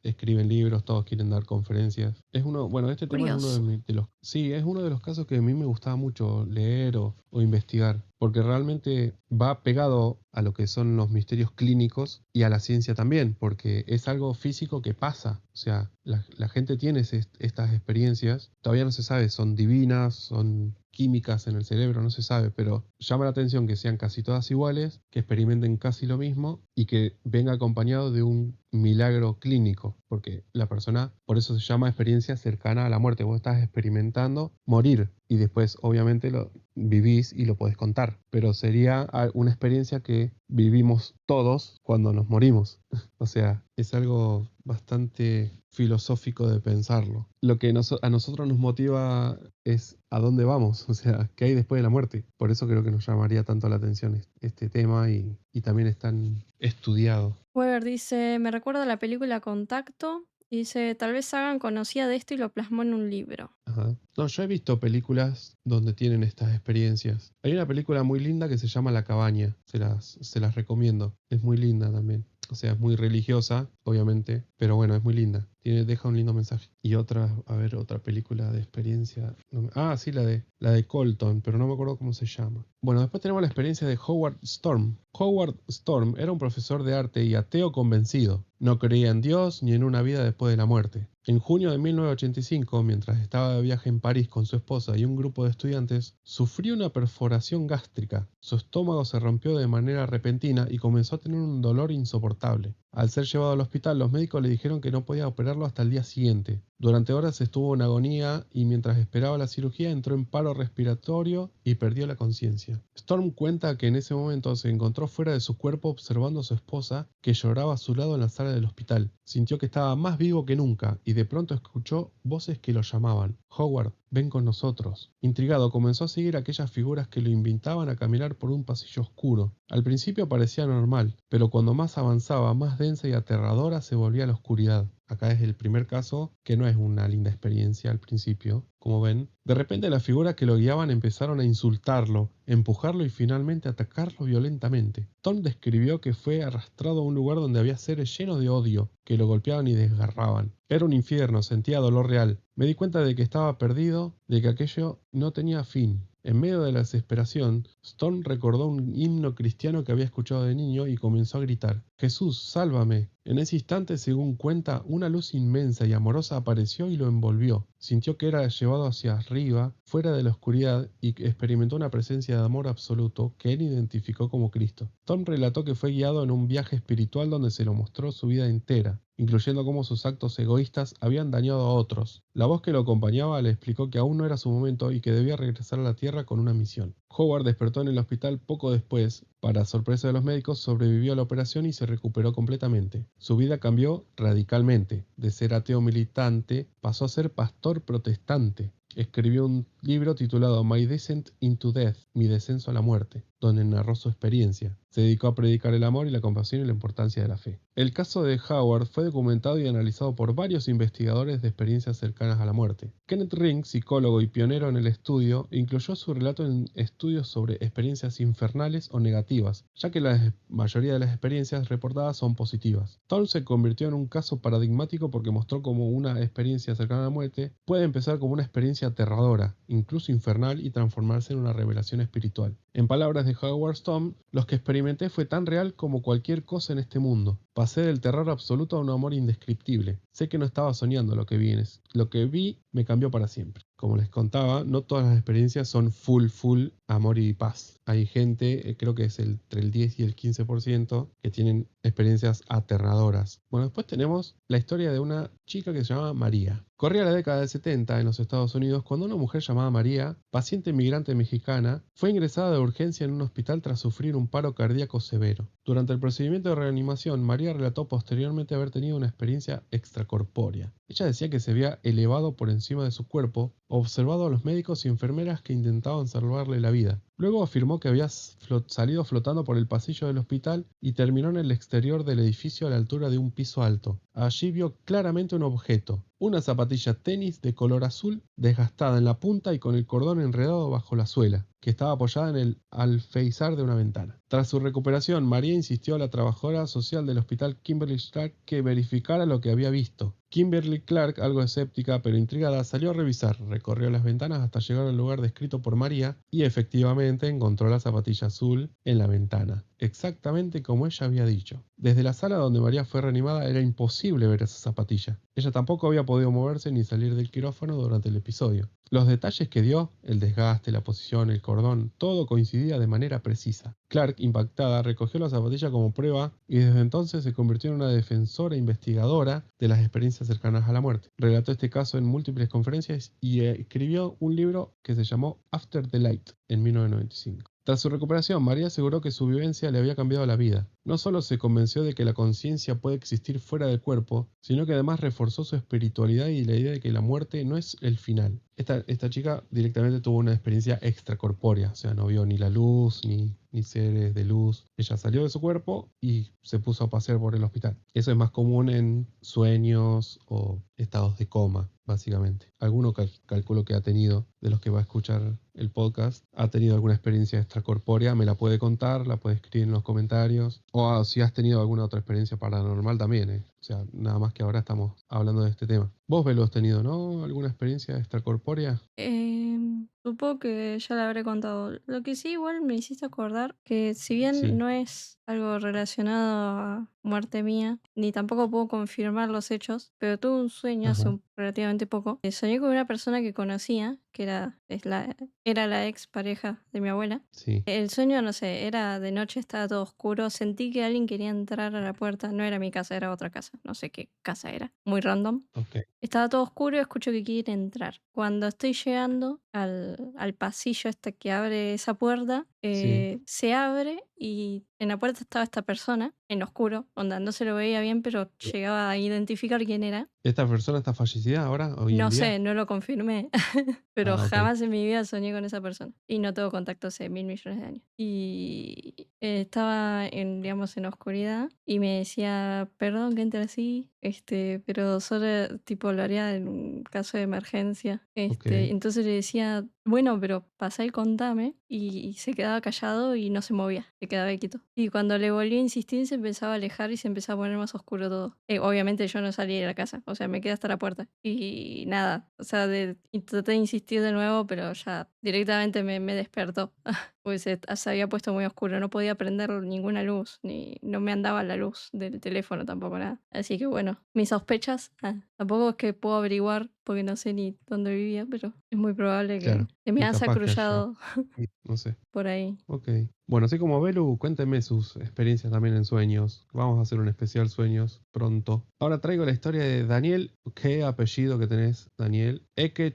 escriben libros, todos quieren dar conferencias. Bueno, este tema es uno Curioso. sí, es uno de los casos que a mí me gustaba mucho leer o investigar. porque realmente va pegado a lo que son los misterios clínicos y a la ciencia también, porque es algo físico que pasa. O sea, la gente tiene estas experiencias, todavía no se sabe, son divinas, son químicas en el cerebro, no se sabe, pero llama la atención que sean casi todas iguales, que experimenten casi lo mismo y que venga acompañado de un milagro clínico, porque la persona, por eso se llama experiencia cercana a la muerte. Vos estás experimentando morir y después obviamente lo vivís y lo podés contar, pero sería una experiencia que vivimos todos cuando nos morimos. O sea, es algo bastante filosófico de pensarlo. Lo que a nosotros nos motiva es a dónde vamos, o sea, qué hay después de la muerte. Por eso creo que nos llamaría tanto la atención este tema y también es tan estudiado. Weber dice, me recuerda a la película Contacto. Y dice, tal vez Sagan conocía de esto y lo plasmó en un libro. Ajá. No, yo he visto películas donde tienen estas experiencias. Hay una película muy linda que se llama La Cabaña, se las recomiendo. Es muy linda también. O sea, es muy religiosa, obviamente, pero bueno, es muy linda. Deja un lindo mensaje. Y otra, a ver, otra película de experiencia. Sí, la de Colton, pero no me acuerdo cómo se llama. Bueno, después tenemos la experiencia de Howard Storm. Howard Storm era un profesor de arte y ateo convencido. No creía en Dios ni en una vida después de la muerte. En junio de 1985, mientras estaba de viaje en París con su esposa y un grupo de estudiantes, sufrió una perforación gástrica. Su estómago se rompió de manera repentina y comenzó a tener un dolor insoportable. Al ser llevado al hospital, los médicos le dijeron que no podía operarlo hasta el día siguiente. Durante horas estuvo en agonía y mientras esperaba la cirugía entró en paro respiratorio y perdió la conciencia. Storm cuenta que en ese momento se encontró fuera de su cuerpo observando a su esposa, que lloraba a su lado en la sala del hospital. Sintió que estaba más vivo que nunca y de pronto escuchó voces que lo llamaban. Howard, ven con nosotros. Intrigado, comenzó a seguir aquellas figuras que lo invitaban a caminar por un pasillo oscuro. Al principio parecía normal, pero cuando más avanzaba, más densa y aterradora se volvía la oscuridad. Acá es el primer caso que no es una linda experiencia al principio, como ven. De repente las figuras que lo guiaban empezaron a insultarlo, empujarlo y finalmente atacarlo violentamente. Tom describió que fue arrastrado a un lugar donde había seres llenos de odio, que lo golpeaban y desgarraban. Era un infierno, sentía dolor real. Me di cuenta de que estaba perdido, de que aquello no tenía fin. En medio de la desesperación, Storm recordó un himno cristiano que había escuchado de niño y comenzó a gritar: «Jesús, sálvame». En ese instante, según cuenta, una luz inmensa y amorosa apareció y lo envolvió. Sintió que era llevado hacia arriba, fuera de la oscuridad, y experimentó una presencia de amor absoluto que él identificó como Cristo. Tom relató que fue guiado en un viaje espiritual donde se lo mostró su vida entera, incluyendo cómo sus actos egoístas habían dañado a otros. La voz que lo acompañaba le explicó que aún no era su momento y que debía regresar a la Tierra con una misión. Howard despertó en el hospital poco después. Para sorpresa de los médicos, sobrevivió a la operación y se recuperó completamente. Su vida cambió radicalmente. De ser ateo militante, pasó a ser pastor protestante. Escribió un libro titulado My Descent into Death, Mi descenso a la muerte, donde narró su experiencia. Se dedicó a predicar el amor y la compasión y la importancia de la fe. El caso de Howard fue documentado y analizado por varios investigadores de experiencias cercanas a la muerte. Kenneth Ring, psicólogo y pionero en el estudio, incluyó su relato en estudios sobre experiencias infernales o negativas, ya que la mayoría de las experiencias reportadas son positivas. Tom se convirtió en un caso paradigmático porque mostró cómo una experiencia cercana a la muerte puede empezar como una experiencia aterradora, incluso infernal, y transformarse en una revelación espiritual. En palabras de Howard Storm, lo que experimenté fue tan real como cualquier cosa en este mundo. Pasé del terror absoluto a un amor indescriptible. Sé que no estaba soñando lo que vi. Lo que vi me cambió para siempre. Como les contaba, no todas las experiencias son full amor y paz. Hay gente, creo que es entre el 10 y el 15%, que tienen experiencias aterradoras. Bueno, después tenemos la historia de una chica que se llama María. Corría la década del 70 en los Estados Unidos cuando una mujer llamada María, paciente inmigrante mexicana, fue ingresada de urgencia en un hospital tras sufrir un paro cardíaco severo. Durante el procedimiento de reanimación, María relató posteriormente haber tenido una experiencia extracorpórea. Ella decía que se había elevado por encima de su cuerpo, observado a los médicos y enfermeras que intentaban salvarle la vida. Luego afirmó que había salido flotando por el pasillo del hospital y terminó en el exterior del edificio a la altura de un piso alto. Allí vio claramente un objeto, una zapatilla tenis de color azul, desgastada en la punta y con el cordón enredado bajo la suela, que estaba apoyada en el alféizar de una ventana. Tras su recuperación, María insistió a la trabajadora social del hospital Kimberly Stark que verificara lo que había visto. Kimberly Clark, algo escéptica pero intrigada, salió a revisar, recorrió las ventanas hasta llegar al lugar descrito por María y efectivamente encontró la zapatilla azul en la ventana, exactamente como ella había dicho. Desde la sala donde María fue reanimada era imposible ver esa zapatilla. Ella tampoco había podido moverse ni salir del quirófano durante el episodio. Los detalles que dio, el desgaste, la posición, el cordón, todo coincidía de manera precisa. Clark, impactada, recogió la zapatilla como prueba y desde entonces se convirtió en una defensora investigadora de las experiencias cercanas a la muerte. Relató este caso en múltiples conferencias y escribió un libro que se llamó After the Light en 1995. Tras su recuperación, María aseguró que su vivencia le había cambiado la vida. No solo se convenció de que la conciencia puede existir fuera del cuerpo, sino que además reforzó su espiritualidad y la idea de que la muerte no es el final. Esta chica directamente tuvo una experiencia extracorpórea, o sea, no vio ni la luz, ni seres de luz. Ella salió de su cuerpo y se puso a pasear por el hospital. Eso es más común en sueños o estados de coma, básicamente. Alguno calculo que ha tenido, de los que va a escuchar el podcast, ha tenido alguna experiencia extracorpórea, me la puede contar, la puede escribir en los comentarios. O si has tenido alguna otra experiencia paranormal también, O sea, nada más que ahora estamos hablando de este tema. Vos, Belo, has tenido, ¿no? ¿Alguna experiencia extracorpórea? Supongo que ya le habré contado. Lo que sí, igual me hiciste acordar que si bien Sí. no es algo relacionado a muerte mía, ni tampoco puedo confirmar los hechos, pero tuve un sueño hace Ajá. relativamente poco. Soñé con una persona que conocía, que era la ex pareja de mi abuela. Sí. El sueño, no sé, era de noche, estaba todo oscuro. Sentí que alguien quería entrar a la puerta. No era mi casa, era otra casa. No sé qué casa era. Muy random. Ok. Estaba todo oscuro y escucho que quieren entrar. Cuando estoy llegando al pasillo este que abre esa puerta, Sí. se abre y en la puerta estaba esta persona, en oscuro, onda, no se lo veía bien, pero llegaba a identificar quién era. ¿Esta persona está fallecida ahora, hoy en No día? sé, no lo confirmé, pero Ah, ok. jamás en mi vida soñé con esa persona. Y no tengo contacto hace 1000 millones de años. Y estaba digamos, en oscuridad y me decía, perdón que entre así, pero solo tipo lo haría en un caso de emergencia. Ok. Entonces le decía, bueno, pero pasá y contame. Y se quedaba callado y no se movía, se quedaba quieto. Y cuando le volví a insistir, se empezaba a alejar y se empezaba a poner más oscuro todo. Obviamente yo no salí de la casa, o sea, me quedé hasta la puerta. Y nada, o sea, intenté insistir de nuevo, pero ya directamente me despertó. Pues se había puesto muy oscuro, no podía prender ninguna luz, ni no me andaba la luz del teléfono tampoco nada. Así que bueno, mis sospechas, tampoco es que puedo averiguar porque no sé ni dónde vivía, pero es muy probable Claro. que me Y haya capaz que haya. cruzado No sé. por ahí. Ok. Bueno, así como Belu, cuénteme sus experiencias también en sueños. Vamos a hacer un especial sueños pronto. Ahora traigo la historia de Daniel. ¿Qué apellido que tenés, Daniel?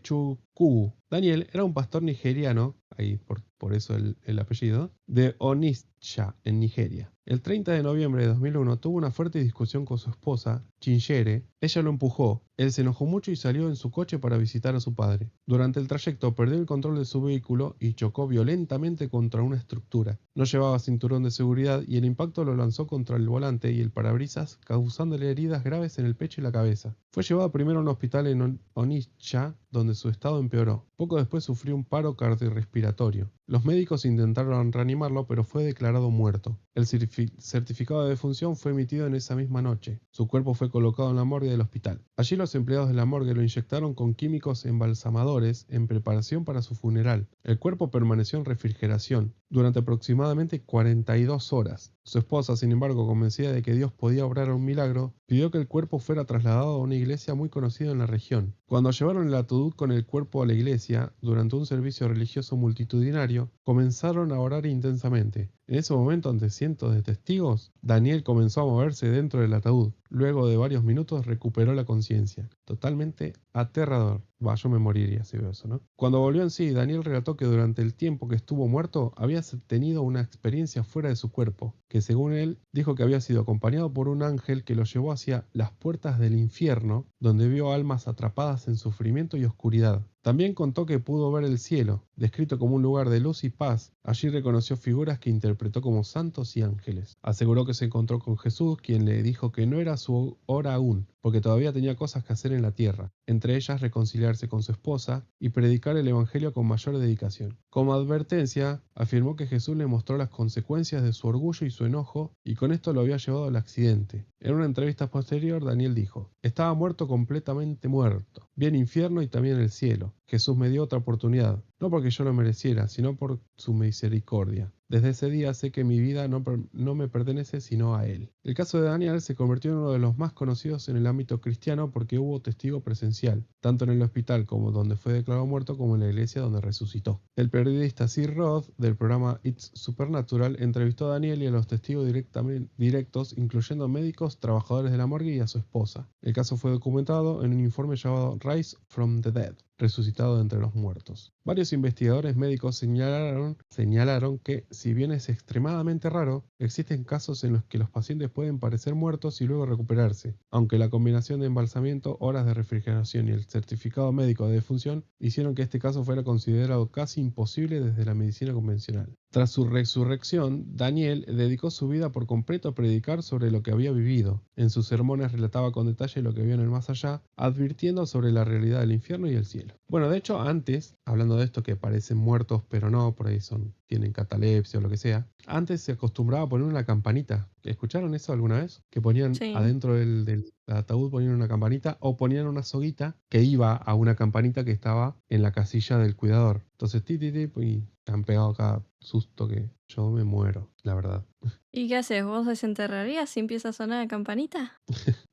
Ekechukwu. Daniel era un pastor nigeriano, ahí por eso el apellido, de Onitsha, en Nigeria. El 30 de noviembre de 2001 tuvo una fuerte discusión con su esposa, Chinchere. Ella lo empujó. Él se enojó mucho y salió en su coche para visitar a su padre. Durante el trayecto perdió el control de su vehículo y chocó violentamente contra una estructura. No llevaba cinturón de seguridad y el impacto lo lanzó contra el volante y el parabrisas, causándole heridas graves en el pecho y la cabeza. Fue llevado primero a un hospital en Onitsha, donde su estado empeoró. Poco después sufrió un paro cardiorrespiratorio. Los médicos intentaron reanimarlo, pero fue declarado muerto. El certificado de defunción fue emitido en esa misma noche. Su cuerpo fue colocado en la morgue del hospital. Allí los empleados de la morgue lo inyectaron con químicos embalsamadores en preparación para su funeral. El cuerpo permaneció en refrigeración durante aproximadamente 42 horas. Su esposa, sin embargo, convencida de que Dios podía obrar un milagro, pidió que el cuerpo fuera trasladado a una iglesia muy conocida en la región. Cuando llevaron el ataúd con el cuerpo a la iglesia, durante un servicio religioso multitudinario, comenzaron a orar intensamente. En ese momento, ante cientos de testigos, Daniel comenzó a moverse dentro del ataúd. Luego de varios minutos recuperó la conciencia. Totalmente aterrador. Yo me moriría si veo eso, ¿no? Cuando volvió en sí, Daniel relató que durante el tiempo que estuvo muerto, había tenido una experiencia fuera de su cuerpo, que según él, dijo que había sido acompañado por un ángel que lo llevó hacia las puertas del infierno, donde vio almas atrapadas en sufrimiento y oscuridad. También contó que pudo ver el cielo, descrito como un lugar de luz y paz. Allí reconoció figuras que interpretó como santos y ángeles. Aseguró que se encontró con Jesús, quien le dijo que no era su hora aún, porque todavía tenía cosas que hacer en la tierra, entre ellas reconciliarse con su esposa y predicar el Evangelio con mayor dedicación. Como advertencia, afirmó que Jesús le mostró las consecuencias de su orgullo y su enojo, y con esto lo había llevado al accidente. En una entrevista posterior, Daniel dijo: "Estaba muerto, completamente muerto. Vi el infierno y también el cielo. Jesús me dio otra oportunidad, no porque yo lo mereciera, sino por su misericordia. Desde ese día sé que mi vida no me pertenece sino a Él". El caso de Daniel se convirtió en uno de los más conocidos en el ámbito cristiano porque hubo testigo presencial, tanto en el hospital como donde fue declarado muerto, como en la iglesia donde resucitó. El periodista Sir Roth del programa It's Supernatural entrevistó a Daniel y a los testigos directos, incluyendo médicos, trabajadores de la morgue y a su esposa. El caso fue documentado en un informe llamado Rise from the Dead, resucitado de entre los muertos. Varios investigadores médicos señalaron que, si bien es extremadamente raro, existen casos en los que los pacientes pueden parecer muertos y luego recuperarse, aunque la combinación de embalsamiento, horas de refrigeración y el certificado médico de defunción hicieron que este caso fuera considerado casi imposible desde la medicina convencional. Tras su resurrección, Daniel dedicó su vida por completo a predicar sobre lo que había vivido. En sus sermones relataba con detalle lo que vio en el más allá, advirtiendo sobre la realidad del infierno y el cielo. Bueno, de hecho, antes, hablando de esto que parecen muertos pero no, por ahí tienen catalepsia o lo que sea, antes se acostumbraba a poner una campanita. ¿Escucharon eso alguna vez? Que ponían Sí. adentro del ataúd, ponían una campanita o ponían una soguita que iba a una campanita que estaba en la casilla del cuidador. Entonces, ti, ti, ti, y te han pegado cada susto que yo me muero, la verdad. ¿Y qué haces? ¿Vos desenterrarías si empieza a sonar la campanita?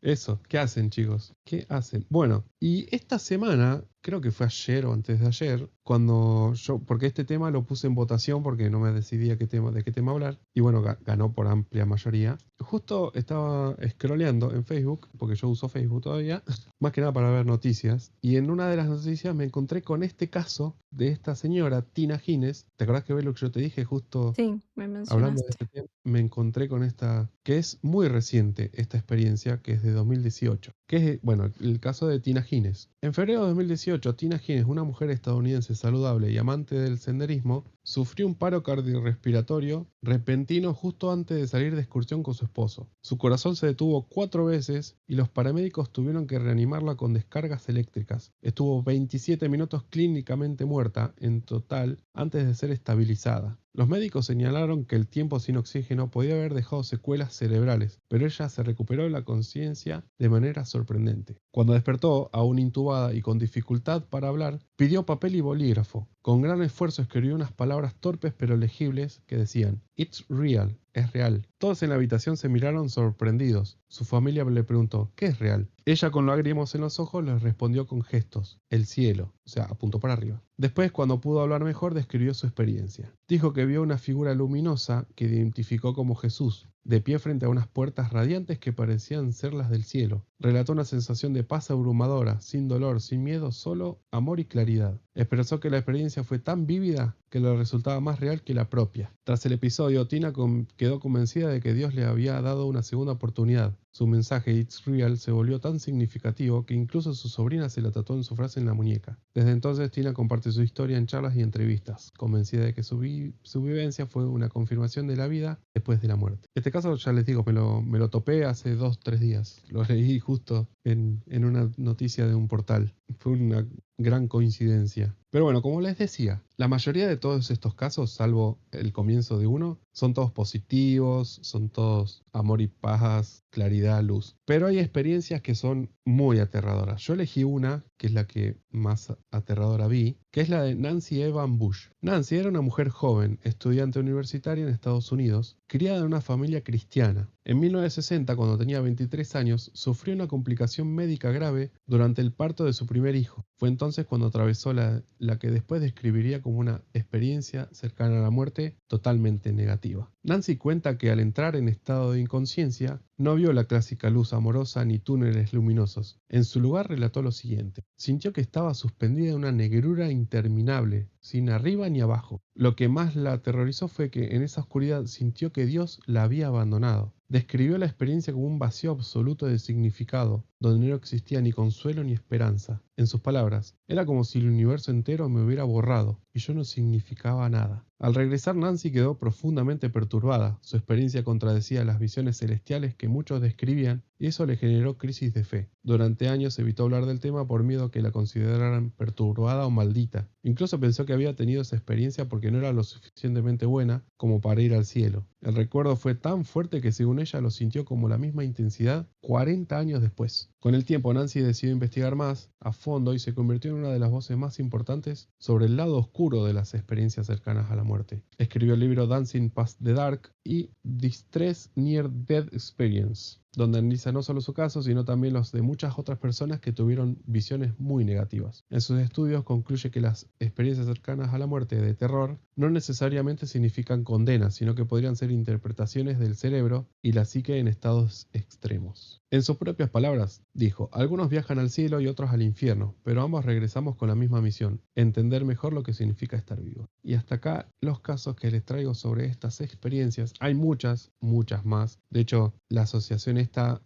Eso, ¿qué hacen, chicos? ¿Qué hacen? Bueno, y esta semana, creo que fue ayer o antes de ayer, cuando yo, porque este tema lo puse en votación porque no me decidía de qué tema hablar, y bueno, ganó por amplia mayoría. Justo estaba scrolleando en Facebook, porque yo uso Facebook todavía, más que nada para ver noticias, y en una de las noticias me encontré con este caso de esta señora, Tina Gines. ¿Te acordás que ves lo que yo te dije justo? Sí, me Hablando de mencionaste. este tema, me encontré con esta, que es muy reciente, esta experiencia, que es de 2018, que es, bueno, el caso de Tina Gines. En febrero de 2018, Tina Gines, una mujer estadounidense saludable y amante del senderismo, sufrió un paro cardiorrespiratorio repentino justo antes de salir de excursión con su esposo. Su corazón se detuvo 4 veces y los paramédicos tuvieron que reanimarla con descargas eléctricas. Estuvo 27 minutos clínicamente muerta en total antes de ser estabilizada. Los médicos señalaron que el tiempo sin oxígeno podía haber dejado secuelas cerebrales, pero ella se recuperó de la conciencia de manera sorprendente. Cuando despertó, aún intubada y con dificultad para hablar, pidió papel y bolígrafo. Con gran esfuerzo escribió unas palabras torpes pero legibles que decían: "It's real", es real. Todos en la habitación se miraron sorprendidos. Su familia le preguntó: ¿qué es real? Ella, con lágrimas en los ojos, les respondió con gestos: el cielo, o sea, apuntó para arriba. Después, cuando pudo hablar mejor, describió su experiencia. Dijo que vio una figura luminosa que identificó como Jesús, de pie frente a unas puertas radiantes que parecían ser las del cielo. Relató una sensación de paz abrumadora, sin dolor, sin miedo, solo amor y claridad. Expresó que la experiencia fue tan vívida que le resultaba más real que la propia. Tras el episodio, Tina quedó convencida de que Dios le había dado una segunda oportunidad. Su mensaje "It's real" se volvió tan significativo que incluso su sobrina se la tatuó en su frase en la muñeca. Desde entonces, Tina comparte su historia en charlas y entrevistas, convencida de que su vivencia fue una confirmación de la vida después de la muerte. Este caso, ya les digo, me lo topé hace 2, 3 días. Lo leí justo en una noticia de un portal. Fue una gran coincidencia. Pero bueno, como les decía, la mayoría de todos estos casos, salvo el comienzo de uno, son todos positivos, son todos amor y paz, claridad, luz. Pero hay experiencias que son muy aterradoras. Yo elegí una, que es la que más aterradora vi, que es la de Nancy Evan Bush. Nancy era una mujer joven, estudiante universitaria en Estados Unidos, criada en una familia cristiana. En 1960, cuando tenía 23 años, sufrió una complicación médica grave durante el parto de su primer hijo. Fue entonces cuando atravesó la que después describiría como una experiencia cercana a la muerte totalmente negativa. Nancy cuenta que al entrar en estado de inconsciencia, no vio la clásica luz amorosa ni túneles luminosos. En su lugar relató lo siguiente: sintió que estaba suspendida en una negrura interminable, sin arriba ni abajo. Lo que más la aterrorizó fue que en esa oscuridad sintió que Dios la había abandonado. Describió la experiencia como un vacío absoluto de significado, donde no existía ni consuelo ni esperanza. En sus palabras, era como si el universo entero me hubiera borrado y yo no significaba nada. Al regresar, Nancy quedó profundamente perturbada. Su experiencia contradecía las visiones celestiales que muchos describían y eso le generó crisis de fe. Durante años evitó hablar del tema por miedo a que la consideraran perturbada o maldita. Incluso pensó que había tenido esa experiencia porque no era lo suficientemente buena como para ir al cielo. El recuerdo fue tan fuerte que según ella lo sintió como la misma intensidad 40 años después. Con el tiempo, Nancy decidió investigar más a fondo y se convirtió en una de las voces más importantes sobre el lado oscuro de las experiencias cercanas a la muerte. Escribió el libro Dancing Past the Dark y Distress Near Death Experience, donde analiza no solo su caso, sino también los de muchas otras personas que tuvieron visiones muy negativas. En sus estudios concluye que las experiencias cercanas a la muerte de terror no necesariamente significan condena, sino que podrían ser interpretaciones del cerebro y la psique en estados extremos. En sus propias palabras, dijo, algunos viajan al cielo y otros al infierno, pero ambos regresamos con la misma misión, entender mejor lo que significa estar vivo. Y hasta acá los casos que les traigo sobre estas experiencias. Hay muchas, muchas más. De hecho, la asociación esta,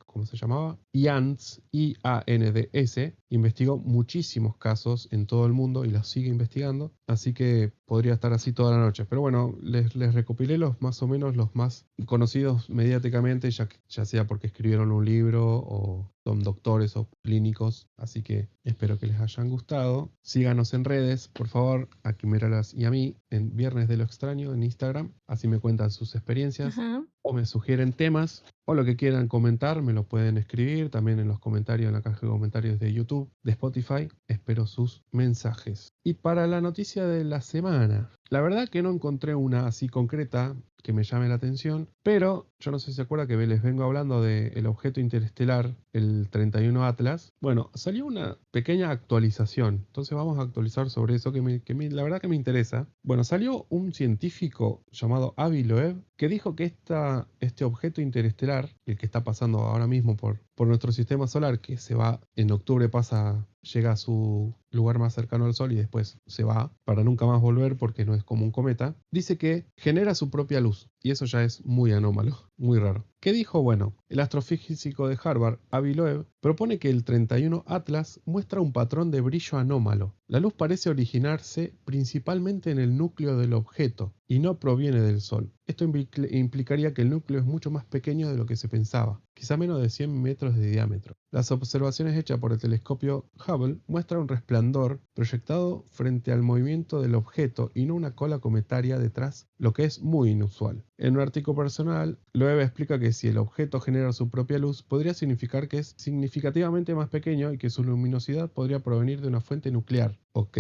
¿cómo se llamaba? IANDS, IANDS, investigó muchísimos casos en todo el mundo y los sigue investigando, así que podría estar así toda la noche. Pero bueno, les recopilé los más o menos los más conocidos mediáticamente, ya sea porque escribieron un libro o son doctores o clínicos, así que espero que les hayan gustado. Síganos en redes, por favor, a Quimeralas y a mí, en Viernes de lo Extraño en Instagram, así me cuentan sus experiencias Ajá. o me sugieren temas o lo que quieran comentar, me lo pueden escribir también en los comentarios, en la caja de comentarios de YouTube, de Spotify. Espero sus mensajes. Y para la noticia de la semana, la verdad que no encontré una así concreta que me llame la atención, pero yo no sé si se acuerda que les vengo hablando del objeto interestelar, el 31 Atlas. Bueno, salió una pequeña actualización, entonces vamos a actualizar sobre eso la verdad que me interesa. Bueno, salió un científico llamado Avi Loeb que dijo que este objeto interestelar, el que está pasando ahora mismo por nuestro sistema solar, que en octubre llega a su lugar más cercano al Sol y después se va para nunca más volver porque no es como un cometa, dice que genera su propia luz. Y eso ya es muy anómalo, muy raro. ¿Qué dijo? Bueno, el astrofísico de Harvard, Avi Loeb, propone que el 31 Atlas muestra un patrón de brillo anómalo. La luz parece originarse principalmente en el núcleo del objeto y no proviene del Sol. Esto implicaría que el núcleo es mucho más pequeño de lo que se pensaba, quizá menos de 100 metros de diámetro. Las observaciones hechas por el telescopio Hubble muestran un resplandor proyectado frente al movimiento del objeto y no una cola cometaria detrás, lo que es muy inusual. En un artículo personal, Loeb explica que si el objeto genera su propia luz, podría significar que es significativamente más pequeño y que su luminosidad podría provenir de una fuente nuclear. Ok.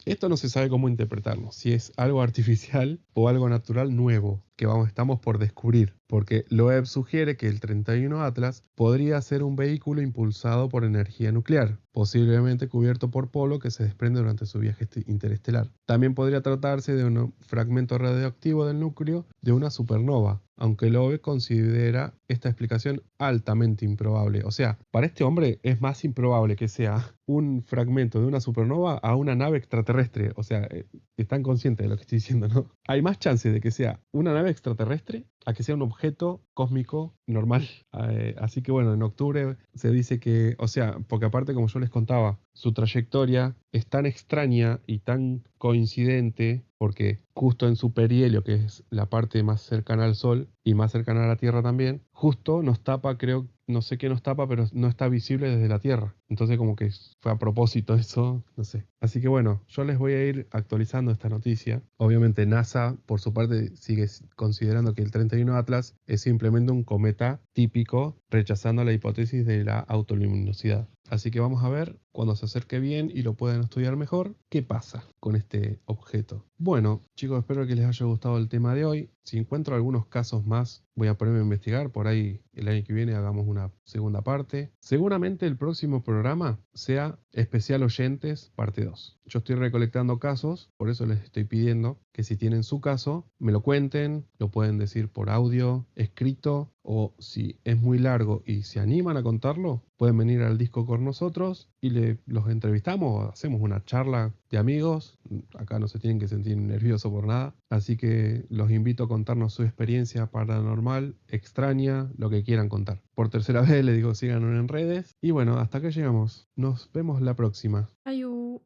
Esto no se sabe cómo interpretarlo, si es algo artificial o algo natural nuevo que estamos por descubrir, porque Loeb sugiere que el 31 Atlas podría ser un vehículo impulsado por energía nuclear, posiblemente cubierto por polvo que se desprende durante su viaje interestelar. También podría tratarse de un fragmento radioactivo del núcleo de una supernova, aunque Loeb considera esta explicación altamente improbable. O sea, para este hombre es más improbable que sea un fragmento de una supernova a una nave extraterrestre. O sea, están conscientes de lo que estoy diciendo, ¿no? Hay más chances de que sea una nave extraterrestre a que sea un objeto cósmico normal. Así que bueno, en octubre se dice que, o sea, porque aparte como yo les contaba, su trayectoria es tan extraña y tan coincidente porque justo en su perihelio, que es la parte más cercana al Sol y más cercana a la Tierra también, justo nos tapa, creo, no sé qué nos tapa, pero no está visible desde la Tierra. Entonces como que fue a propósito eso, no sé. Así que bueno, yo les voy a ir actualizando esta noticia. Obviamente NASA, por su parte, sigue considerando que el 31 Atlas es simplemente un cometa típico, rechazando la hipótesis de la autoluminosidad. Así que vamos a ver, cuando se acerque bien y lo puedan estudiar mejor, qué pasa con este objeto. Bueno, chicos, espero que les haya gustado el tema de hoy. Si encuentro algunos casos más, voy a ponerme a investigar. Por ahí el año que viene hagamos una segunda parte. Seguramente el próximo programa sea especial oyentes, parte 2. Yo estoy recolectando casos, por eso les estoy pidiendo que si tienen su caso, me lo cuenten, lo pueden decir por audio, escrito, o si es muy largo y se animan a contarlo, pueden venir al disco con nosotros y los entrevistamos, hacemos una charla de amigos. Acá no se tienen que sentir nerviosos por nada. Así que los invito a contarnos su experiencia paranormal, extraña, lo que quieran contar. Por tercera vez les digo, síganos en redes. Y bueno, hasta acá llegamos. Nos vemos la próxima. Ayu.